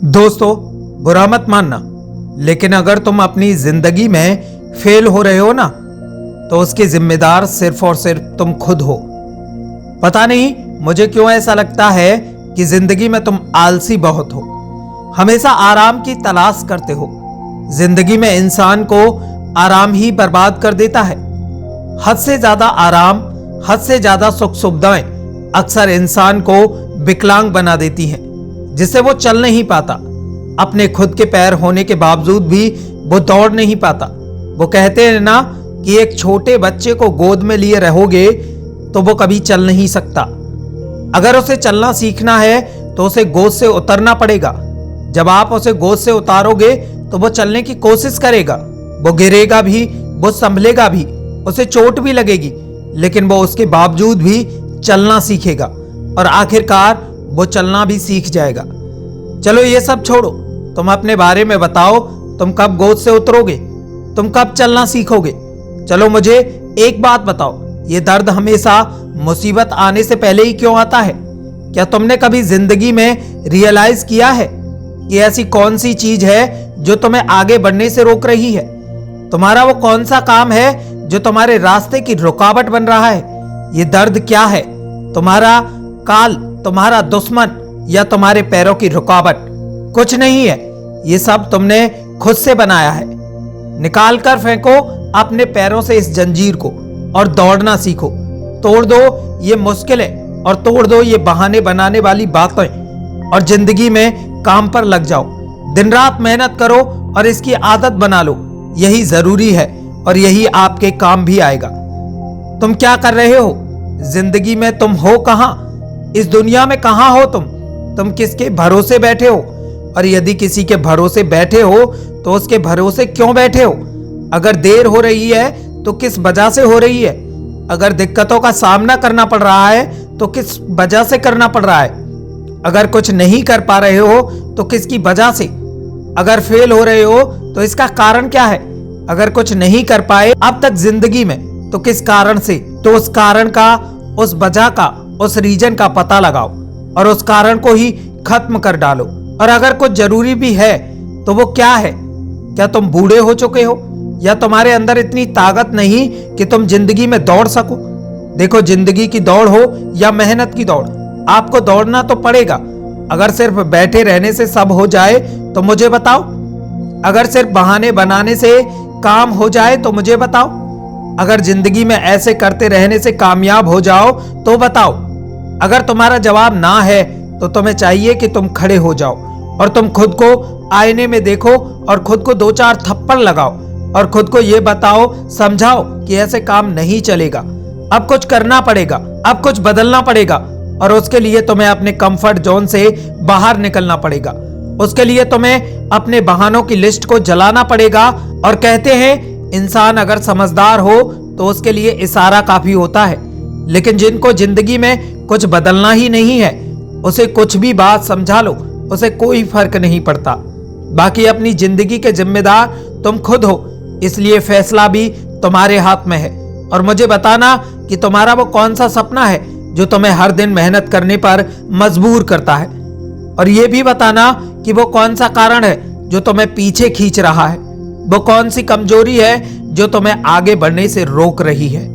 दोस्तों, बुरा मत मानना, लेकिन अगर तुम अपनी जिंदगी में फेल हो रहे हो ना, तो उसके जिम्मेदार सिर्फ और सिर्फ तुम खुद हो। पता नहीं मुझे क्यों ऐसा लगता है कि जिंदगी में तुम आलसी बहुत हो, हमेशा आराम की तलाश करते हो। जिंदगी में इंसान को आराम ही बर्बाद कर देता है। हद से ज्यादा आराम, हद से ज्यादा सुख सुविधाएं अक्सर इंसान को विकलांग बना देती हैं, जिससे वो चल नहीं पाता। अपने खुद के पैर होने के बावजूद भी वो दौड़ नहीं पाता। वो कहते हैं ना कि एक छोटे बच्चे को गोद में लिए रहोगे तो वो कभी चल नहीं सकता। अगर उसे चलना सीखना है तो उसे गोद से उतरना पड़ेगा। जब आप उसे गोद से उतारोगे तो वो चलने की कोशिश करेगा। वो गिरेगा भी, वो संभलेगा भी, उसे चोट भी लगेगी, लेकिन वो उसके बावजूद भी चलना सीखेगा और आखिरकार वो चलना भी सीख जाएगा। चलो ये सब छोड़ो, तुम अपने बारे में बताओ। तुम कब गोद से उतरोगे? तुम कब चलना सीखोगे? चलो मुझे एक बात बताओ, ये दर्द हमेशा मुसीबत आने से पहले ही क्यों आता है? क्या तुमने कभी जिंदगी में रियलाइज किया है कि ऐसी कौन सी चीज है जो तुम्हें आगे बढ़ने से रोक रही है? तुम्हारा वो कौन सा काम है जो तुम्हारे रास्ते की रुकावट बन रहा है? ये दर्द क्या है? तुम्हारा काल, तुम्हारा दुश्मन या तुम्हारे पैरों की रुकावट? कुछ नहीं है, ये सब तुमने खुद से बनाया है। निकाल कर फेंको अपने पैरों से इस जंजीर को और दौड़ना सीखो। तोड़ दो ये मुश्किलें और तोड़ दो ये बहाने बनाने वाली बातें और जिंदगी में काम पर लग जाओ। दिन रात मेहनत करो और इसकी आदत बना लो। यही जरूरी है और यही आपके काम भी आएगा। तुम क्या कर रहे हो? जिंदगी में तुम हो कहां? इस दुनिया में कहां हो तुम? तुम किसके भरोसे बैठे हो? और यदि किसी के भरोसे बैठे हो तो उसके भरोसे क्यों बैठे हो? अगर देर हो रही है तो किस वजह से हो रही है? अगर दिक्कतों का सामना करना पड़ रहा है तो किस वजह से करना पड़ रहा है? अगर कुछ नहीं कर पा रहे हो तो किसकी वजह से? अगर फेल हो रहे हो तो इसका कारण क्या है? अगर कुछ नहीं कर पाए अब तक जिंदगी में तो किस कारण से? तो उस कारण का, उस वजह का, उस रीजन का पता लगाओ और उस कारण को ही खत्म कर डालो। और अगर कुछ जरूरी भी है तो वो क्या है? क्या तुम बूढ़े हो चुके हो या तुम्हारे अंदर इतनी ताकत नहीं कि तुम जिंदगी में दौड़ सको? देखो, जिंदगी की दौड़ हो या मेहनत की दौड़, आपको दौड़ना तो पड़ेगा। अगर सिर्फ बैठे रहने से सब हो जाए तो मुझे बताओ। अगर सिर्फ बहाने बनाने से काम हो जाए तो मुझे बताओ। अगर जिंदगी में ऐसे करते रहने से कामयाब हो जाओ तो बताओ। अगर तुम्हारा जवाब ना है तो तुम्हें चाहिए कि तुम खड़े हो जाओ और तुम खुद को आईने में देखो और खुद को 2-4 थप्पड़ लगाओ और खुद को यह बताओ, समझाओ कि ऐसे काम नहीं चलेगा। अब कुछ करना पड़ेगा, अब कुछ बदलना पड़ेगा और उसके लिए तुम्हें अपने कंफर्ट जोन से बाहर निकलना पड़ेगा। उसके लिए तुम्हें अपने बहानों की लिस्ट को जलाना पड़ेगा। और कहते हैं इंसान अगर समझदार हो तो उसके लिए इशारा काफी होता है, लेकिन जिनको जिंदगी में कुछ बदलना ही नहीं है उसे कुछ भी बात समझा लो, उसे कोई फर्क नहीं पड़ता। बाकी अपनी जिंदगी के जिम्मेदार तुम खुद हो, इसलिए फैसला भी तुम्हारे हाथ में है। और मुझे बताना कि तुम्हारा वो कौन सा सपना है जो तुम्हें हर दिन मेहनत करने पर मजबूर करता है। और ये भी बताना कि वो कौन सा कारण है जो तुम्हें पीछे खींच रहा है। वो कौन सी कमजोरी है जो तुम्हें आगे बढ़ने से रोक रही है।